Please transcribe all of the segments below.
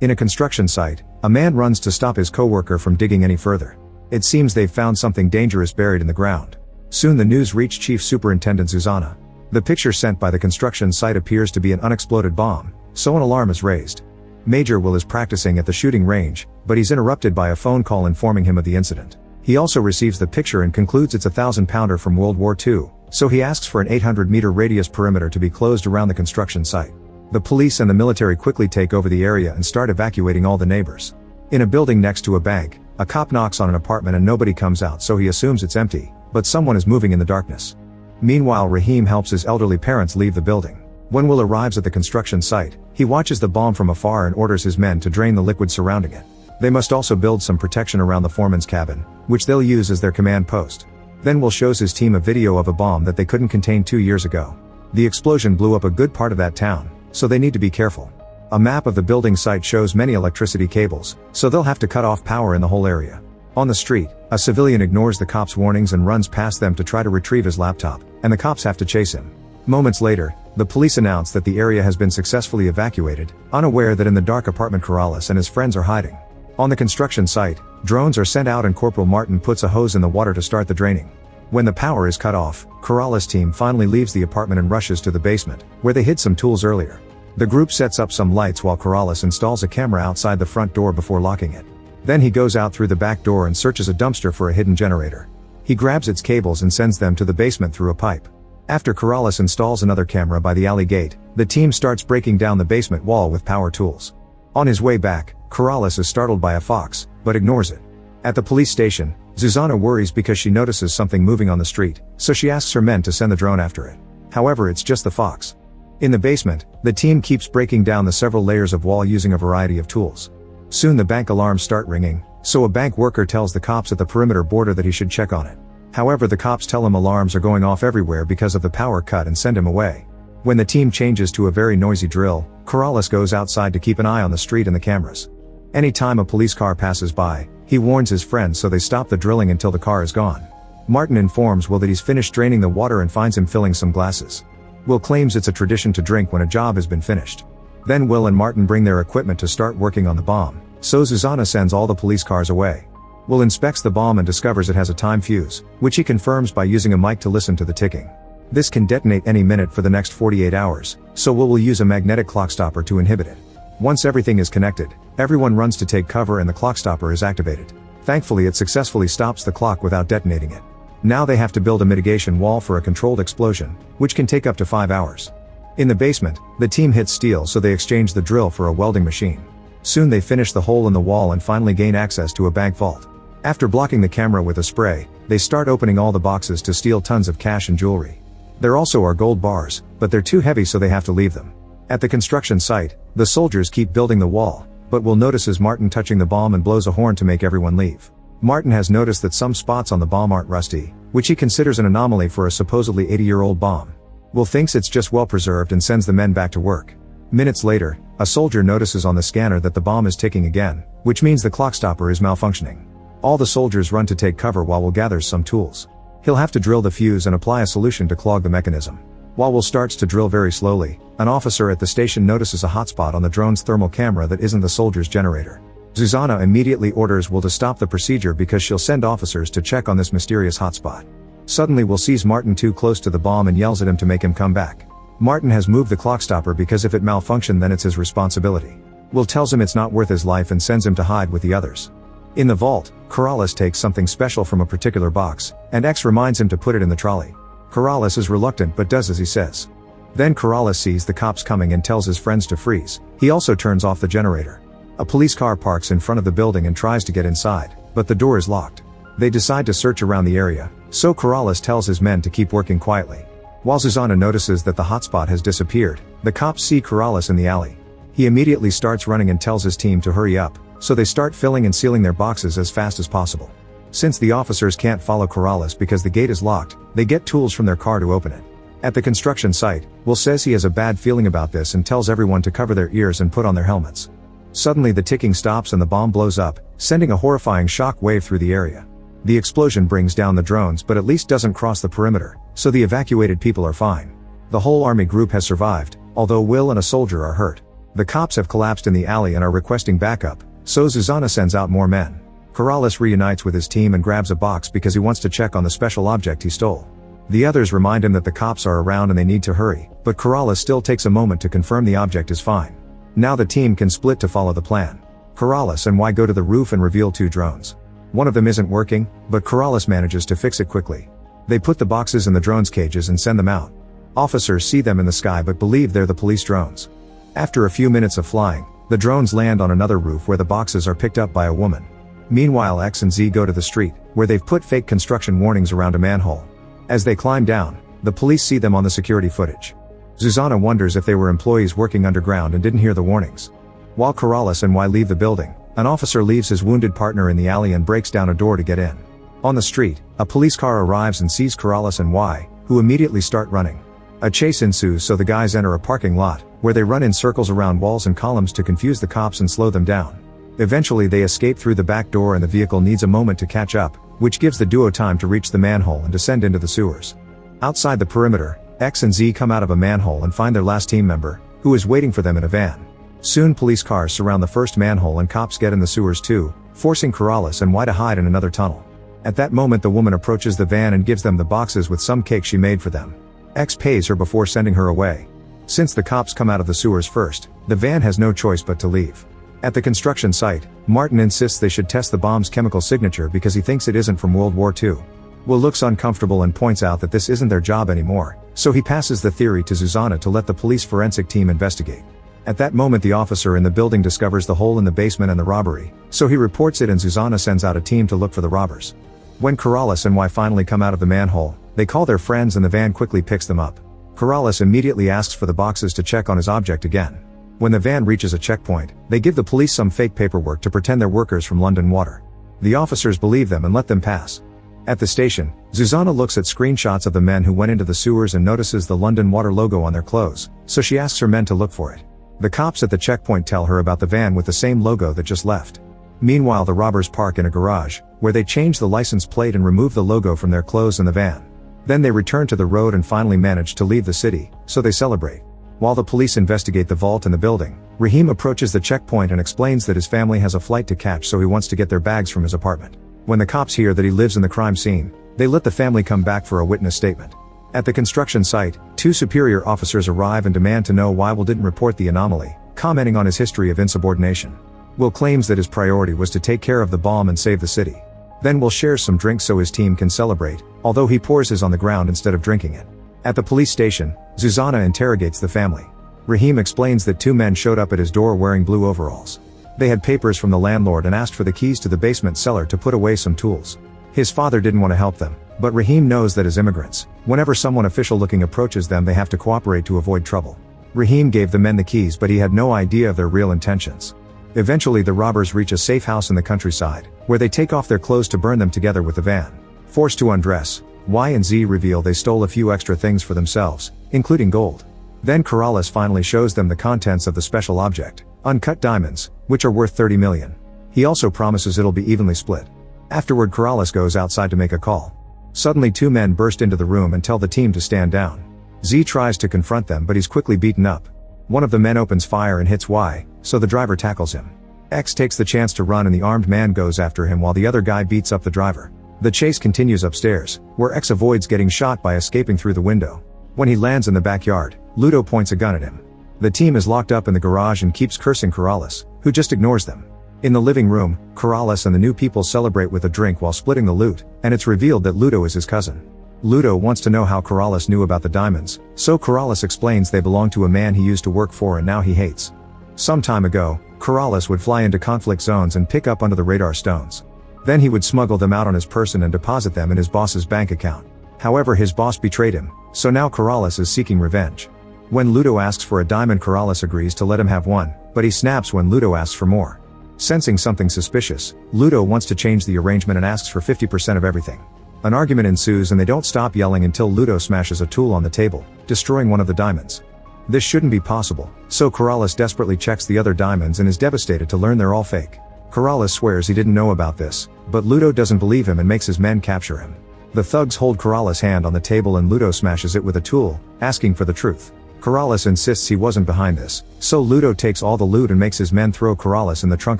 In a construction site, a man runs to stop his coworker from digging any further. It seems they've found something dangerous buried in the ground. Soon the news reached Chief Superintendent Zuzana. The picture sent by the construction site appears to be an unexploded bomb, so an alarm is raised. Major Will is practicing at the shooting range, but he's interrupted by a phone call informing him of the incident. He also receives the picture and concludes it's a 1,000-pounder from World War II, so he asks for an 800-meter radius perimeter to be closed around the construction site. The police and the military quickly take over the area and start evacuating all the neighbors. In a building next to a bank, a cop knocks on an apartment and nobody comes out, so he assumes it's empty, but someone is moving in the darkness. Meanwhile, Rahim helps his elderly parents leave the building. When Will arrives at the construction site, he watches the bomb from afar and orders his men to drain the liquid surrounding it. They must also build some protection around the foreman's cabin, which they'll use as their command post. Then Will shows his team a video of a bomb that they couldn't contain 2 years ago. The explosion blew up a good part of that town, so they need to be careful. A map of the building site shows many electricity cables, so they'll have to cut off power in the whole area. On the street, a civilian ignores the cops' warnings and runs past them to try to retrieve his laptop, and the cops have to chase him. Moments later, the police announce that the area has been successfully evacuated, unaware that in the dark apartment Corrales and his friends are hiding. On the construction site, drones are sent out and Corporal Martin puts a hose in the water to start the draining. When the power is cut off, Corrales' team finally leaves the apartment and rushes to the basement, where they hid some tools earlier. The group sets up some lights while Corrales installs a camera outside the front door before locking it. Then he goes out through the back door and searches a dumpster for a hidden generator. He grabs its cables and sends them to the basement through a pipe. After Corrales installs another camera by the alley gate, the team starts breaking down the basement wall with power tools. On his way back, Corrales is startled by a fox, but ignores it. At the police station, Zuzana worries because she notices something moving on the street, so she asks her men to send the drone after it. However, it's just the fox. In the basement, the team keeps breaking down the several layers of wall using a variety of tools. Soon the bank alarms start ringing, so a bank worker tells the cops at the perimeter border that he should check on it. However, the cops tell him alarms are going off everywhere because of the power cut and send him away. When the team changes to a very noisy drill, Corrales goes outside to keep an eye on the street and the cameras. Anytime a police car passes by, he warns his friends so they stop the drilling until the car is gone. Martin informs Will that he's finished draining the water and finds him filling some glasses. Will claims it's a tradition to drink when a job has been finished. Then Will and Martin bring their equipment to start working on the bomb, so Zuzana sends all the police cars away. Will inspects the bomb and discovers it has a time fuse, which he confirms by using a mic to listen to the ticking. This can detonate any minute for the next 48 hours, so Will use a magnetic clock stopper to inhibit it. Once everything is connected, everyone runs to take cover and the clock stopper is activated. Thankfully, it successfully stops the clock without detonating it. Now they have to build a mitigation wall for a controlled explosion, which can take up to 5 hours. In the basement, the team hits steel, so they exchange the drill for a welding machine. Soon they finish the hole in the wall and finally gain access to a bank vault. After blocking the camera with a spray, they start opening all the boxes to steal tons of cash and jewelry. There also are gold bars, but they're too heavy, so they have to leave them. At the construction site, the soldiers keep building the wall, but Will notices Martin touching the bomb and blows a horn to make everyone leave. Martin has noticed that some spots on the bomb aren't rusty, which he considers an anomaly for a supposedly 80-year-old bomb. Will thinks it's just well preserved and sends the men back to work. Minutes later, a soldier notices on the scanner that the bomb is ticking again, which means the clock stopper is malfunctioning. All the soldiers run to take cover while Will gathers some tools. He'll have to drill the fuse and apply a solution to clog the mechanism. While Will starts to drill very slowly, an officer at the station notices a hotspot on the drone's thermal camera that isn't the soldier's generator. Zuzana immediately orders Will to stop the procedure because she'll send officers to check on this mysterious hotspot. Suddenly Will sees Martin too close to the bomb and yells at him to make him come back. Martin has moved the clock stopper because if it malfunctioned then it's his responsibility. Will tells him it's not worth his life and sends him to hide with the others. In the vault, Corrales takes something special from a particular box, and X reminds him to put it in the trolley. Corrales is reluctant but does as he says. Then Corrales sees the cops coming and tells his friends to freeze. He also turns off the generator. A police car parks in front of the building and tries to get inside, but the door is locked. They decide to search around the area, so Corrales tells his men to keep working quietly. While Zuzana notices that the hotspot has disappeared, the cops see Corrales in the alley. He immediately starts running and tells his team to hurry up, so they start filling and sealing their boxes as fast as possible. Since the officers can't follow Corrales because the gate is locked, they get tools from their car to open it. At the construction site, Will says he has a bad feeling about this and tells everyone to cover their ears and put on their helmets. Suddenly the ticking stops and the bomb blows up, sending a horrifying shock wave through the area. The explosion brings down the drones but at least doesn't cross the perimeter, so the evacuated people are fine. The whole army group has survived, although Will and a soldier are hurt. The cops have collapsed in the alley and are requesting backup, so Zuzana sends out more men. Corrales reunites with his team and grabs a box because he wants to check on the special object he stole. The others remind him that the cops are around and they need to hurry, but Corrales still takes a moment to confirm the object is fine. Now the team can split to follow the plan. Corrales and Y go to the roof and reveal 2 drones. One of them isn't working, but Corrales manages to fix it quickly. They put the boxes in the drones' cages and send them out. Officers see them in the sky but believe they're the police drones. After a few minutes of flying, the drones land on another roof where the boxes are picked up by a woman. Meanwhile, X and Z go to the street, where they've put fake construction warnings around a manhole. As they climb down, the police see them on the security footage. Zuzana wonders if they were employees working underground and didn't hear the warnings. While Corrales and Y leave the building, an officer leaves his wounded partner in the alley and breaks down a door to get in. On the street, a police car arrives and sees Corrales and Y, who immediately start running. A chase ensues, so the guys enter a parking lot, where they run in circles around walls and columns to confuse the cops and slow them down. Eventually they escape through the back door and the vehicle needs a moment to catch up, which gives the duo time to reach the manhole and descend into the sewers. Outside the perimeter, X and Z come out of a manhole and find their last team member, who is waiting for them in a van. Soon police cars surround the first manhole and cops get in the sewers too, forcing Corrales and Y to hide in another tunnel. At that moment the woman approaches the van and gives them the boxes with some cake she made for them. X pays her before sending her away. Since the cops come out of the sewers first, the van has no choice but to leave. At the construction site, Martin insists they should test the bomb's chemical signature because he thinks it isn't from World War II. Will looks uncomfortable and points out that this isn't their job anymore, so he passes the theory to Zuzana to let the police forensic team investigate. At that moment the officer in the building discovers the hole in the basement and the robbery, so he reports it and Zuzana sends out a team to look for the robbers. When Corrales and Y finally come out of the manhole, they call their friends and the van quickly picks them up. Corrales immediately asks for the boxes to check on his object again. When the van reaches a checkpoint, they give the police some fake paperwork to pretend they're workers from London Water. The officers believe them and let them pass. At the station, Zuzana looks at screenshots of the men who went into the sewers and notices the London Water logo on their clothes, so she asks her men to look for it. The cops at the checkpoint tell her about the van with the same logo that just left. Meanwhile the robbers park in a garage, where they change the license plate and remove the logo from their clothes and the van. Then they return to the road and finally manage to leave the city, so they celebrate. While the police investigate the vault in the building, Rahim approaches the checkpoint and explains that his family has a flight to catch, so he wants to get their bags from his apartment. When the cops hear that he lives in the crime scene, they let the family come back for a witness statement. At the construction site, 2 superior officers arrive and demand to know why Will didn't report the anomaly, commenting on his history of insubordination. Will claims that his priority was to take care of the bomb and save the city. Then Will shares some drinks so his team can celebrate, although he pours his on the ground instead of drinking it. At the police station, Zuzana interrogates the family. Rahim explains that 2 men showed up at his door wearing blue overalls. They had papers from the landlord and asked for the keys to the basement cellar to put away some tools. His father didn't want to help them, but Rahim knows that as immigrants, whenever someone official-looking approaches them they have to cooperate to avoid trouble. Rahim gave the men the keys but he had no idea of their real intentions. Eventually the robbers reach a safe house in the countryside, where they take off their clothes to burn them together with the van. Forced to undress, Y and Z reveal they stole a few extra things for themselves, including gold. Then Corrales finally shows them the contents of the special object, uncut diamonds, which are worth 30 million. He also promises it'll be evenly split. Afterward Corrales goes outside to make a call. Suddenly 2 men burst into the room and tell the team to stand down. Z tries to confront them but he's quickly beaten up. One of the men opens fire and hits Y, so the driver tackles him. X takes the chance to run and the armed man goes after him while the other guy beats up the driver. The chase continues upstairs, where X avoids getting shot by escaping through the window. When he lands in the backyard, Ludo points a gun at him. The team is locked up in the garage and keeps cursing Corrales, who just ignores them. In the living room, Corrales and the new people celebrate with a drink while splitting the loot, and it's revealed that Ludo is his cousin. Ludo wants to know how Corrales knew about the diamonds, so Corrales explains they belong to a man he used to work for and now he hates. Some time ago, Corrales would fly into conflict zones and pick up under the radar stones. Then he would smuggle them out on his person and deposit them in his boss's bank account. However, his boss betrayed him, so now Corrales is seeking revenge. When Ludo asks for a diamond, Corrales agrees to let him have one, but he snaps when Ludo asks for more. Sensing something suspicious, Ludo wants to change the arrangement and asks for 50% of everything. An argument ensues and they don't stop yelling until Ludo smashes a tool on the table, destroying one of the diamonds. This shouldn't be possible, so Corrales desperately checks the other diamonds and is devastated to learn they're all fake. Corrales swears he didn't know about this, but Ludo doesn't believe him and makes his men capture him. The thugs hold Corrales' hand on the table and Ludo smashes it with a tool, asking for the truth. Corrales insists he wasn't behind this, so Ludo takes all the loot and makes his men throw Corrales in the trunk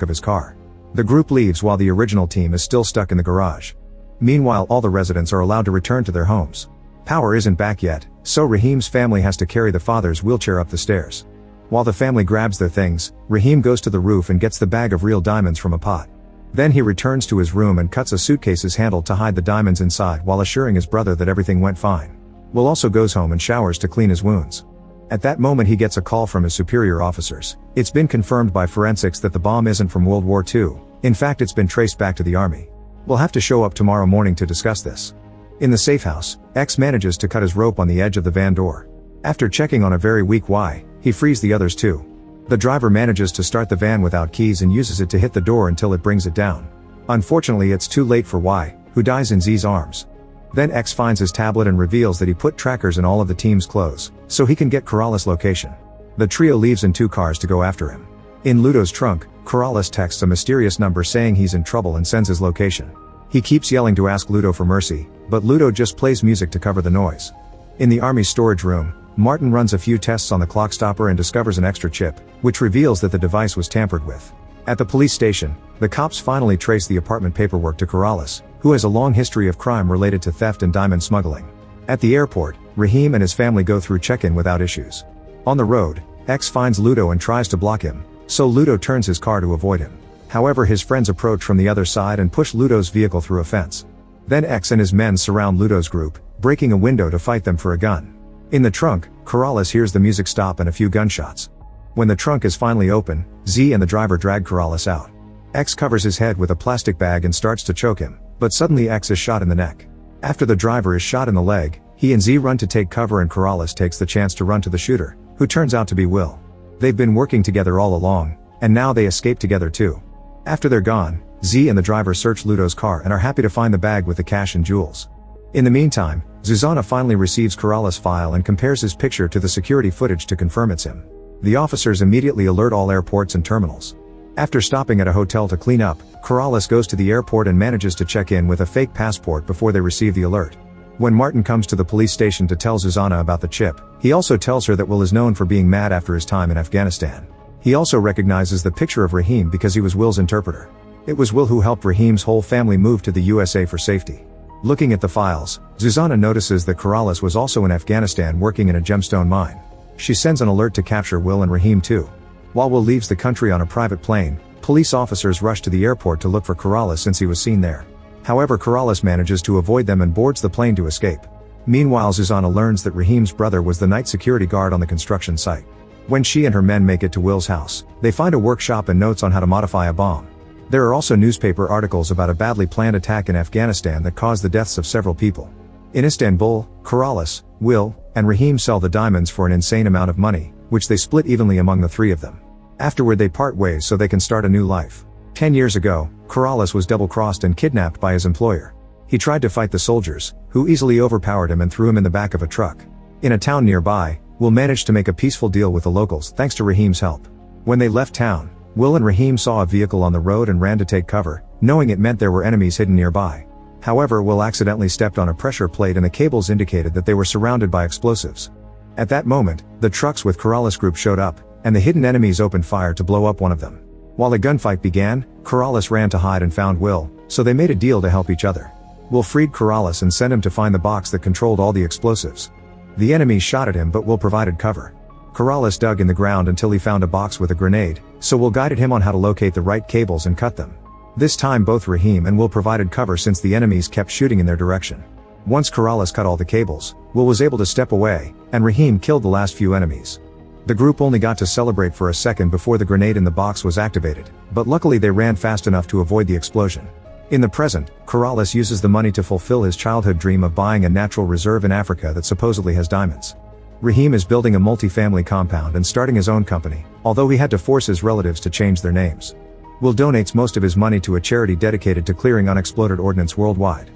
of his car. The group leaves while the original team is still stuck in the garage. Meanwhile, all the residents are allowed to return to their homes. Power isn't back yet, so Rahim's family has to carry the father's wheelchair up the stairs. While the family grabs their things, Rahim goes to the roof and gets the bag of real diamonds from a pot. Then he returns to his room and cuts a suitcase's handle to hide the diamonds inside while assuring his brother that everything went fine. Will also goes home and showers to clean his wounds. At that moment he gets a call from his superior officers. It's been confirmed by forensics that the bomb isn't from World War II, in fact it's been traced back to the army. We'll have to show up tomorrow morning to discuss this. In the safe house, X manages to cut his rope on the edge of the van door. After checking on a very weak Y, he frees the others too. The driver manages to start the van without keys and uses it to hit the door until it brings it down. Unfortunately it's too late for Y, who dies in Z's arms. Then X finds his tablet and reveals that he put trackers in all of the team's clothes, so he can get Corrales' location. The trio leaves in 2 cars to go after him. In Ludo's trunk, Corrales texts a mysterious number saying he's in trouble and sends his location. He keeps yelling to ask Ludo for mercy, but Ludo just plays music to cover the noise. In the army's storage room, Martin runs a few tests on the clock stopper and discovers an extra chip, which reveals that the device was tampered with. At the police station, the cops finally trace the apartment paperwork to Corrales, who has a long history of crime related to theft and diamond smuggling. At the airport, Rahim and his family go through check-in without issues. On the road, X finds Ludo and tries to block him, so Ludo turns his car to avoid him. However, his friends approach from the other side and push Ludo's vehicle through a fence. Then X and his men surround Ludo's group, breaking a window to fight them for a gun. In the trunk, Corrales hears the music stop and a few gunshots. When the trunk is finally open, Z and the driver drag Corrales out. X covers his head with a plastic bag and starts to choke him, but suddenly X is shot in the neck. After the driver is shot in the leg, he and Z run to take cover and Corrales takes the chance to run to the shooter, who turns out to be Will. They've been working together all along, and now they escape together too. After they're gone, Z and the driver search Ludo's car and are happy to find the bag with the cash and jewels. In the meantime, Zuzana finally receives Corrales' file and compares his picture to the security footage to confirm it's him. The officers immediately alert all airports and terminals. After stopping at a hotel to clean up, Corrales goes to the airport and manages to check in with a fake passport before they receive the alert. When Martin comes to the police station to tell Zuzana about the chip, he also tells her that Will is known for being mad after his time in Afghanistan. He also recognizes the picture of Rahim because he was Will's interpreter. It was Will who helped Rahim's whole family move to the USA for safety. Looking at the files, Zuzana notices that Corrales was also in Afghanistan working in a gemstone mine. She sends an alert to capture Will and Rahim too. While Will leaves the country on a private plane, police officers rush to the airport to look for Corrales since he was seen there. However, Corrales manages to avoid them and boards the plane to escape. Meanwhile, Zuzana learns that Rahim's brother was the night security guard on the construction site. When she and her men make it to Will's house, they find a workshop and notes on how to modify a bomb. There are also newspaper articles about a badly planned attack in Afghanistan that caused the deaths of several people. In Istanbul, Corrales, Will, and Rahim sell the diamonds for an insane amount of money, which they split evenly among the 3 of them. Afterward they part ways so they can start a new life. 10 years ago, Corrales was double-crossed and kidnapped by his employer. He tried to fight the soldiers, who easily overpowered him and threw him in the back of a truck. In a town nearby, Will managed to make a peaceful deal with the locals thanks to Rahim's help. When they left town, Will and Rahim saw a vehicle on the road and ran to take cover, knowing it meant there were enemies hidden nearby. However, Will accidentally stepped on a pressure plate and the cables indicated that they were surrounded by explosives. At that moment, the trucks with Corrales' group showed up, and the hidden enemies opened fire to blow up one of them. While a gunfight began, Corrales ran to hide and found Will, so they made a deal to help each other. Will freed Corrales and sent him to find the box that controlled all the explosives. The enemies shot at him but Will provided cover. Corrales dug in the ground until he found a box with a grenade, so Will guided him on how to locate the right cables and cut them. This time both Rahim and Will provided cover since the enemies kept shooting in their direction. Once Corrales cut all the cables, Will was able to step away, and Rahim killed the last few enemies. The group only got to celebrate for a second before the grenade in the box was activated, but luckily they ran fast enough to avoid the explosion. In the present, Corrales uses the money to fulfill his childhood dream of buying a natural reserve in Africa that supposedly has diamonds. Rahim is building a multi-family compound and starting his own company, although he had to force his relatives to change their names. Will donates most of his money to a charity dedicated to clearing unexploded ordnance worldwide.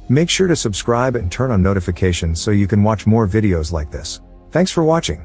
Make sure to subscribe and turn on notifications so you can watch more videos like this. Thanks for watching.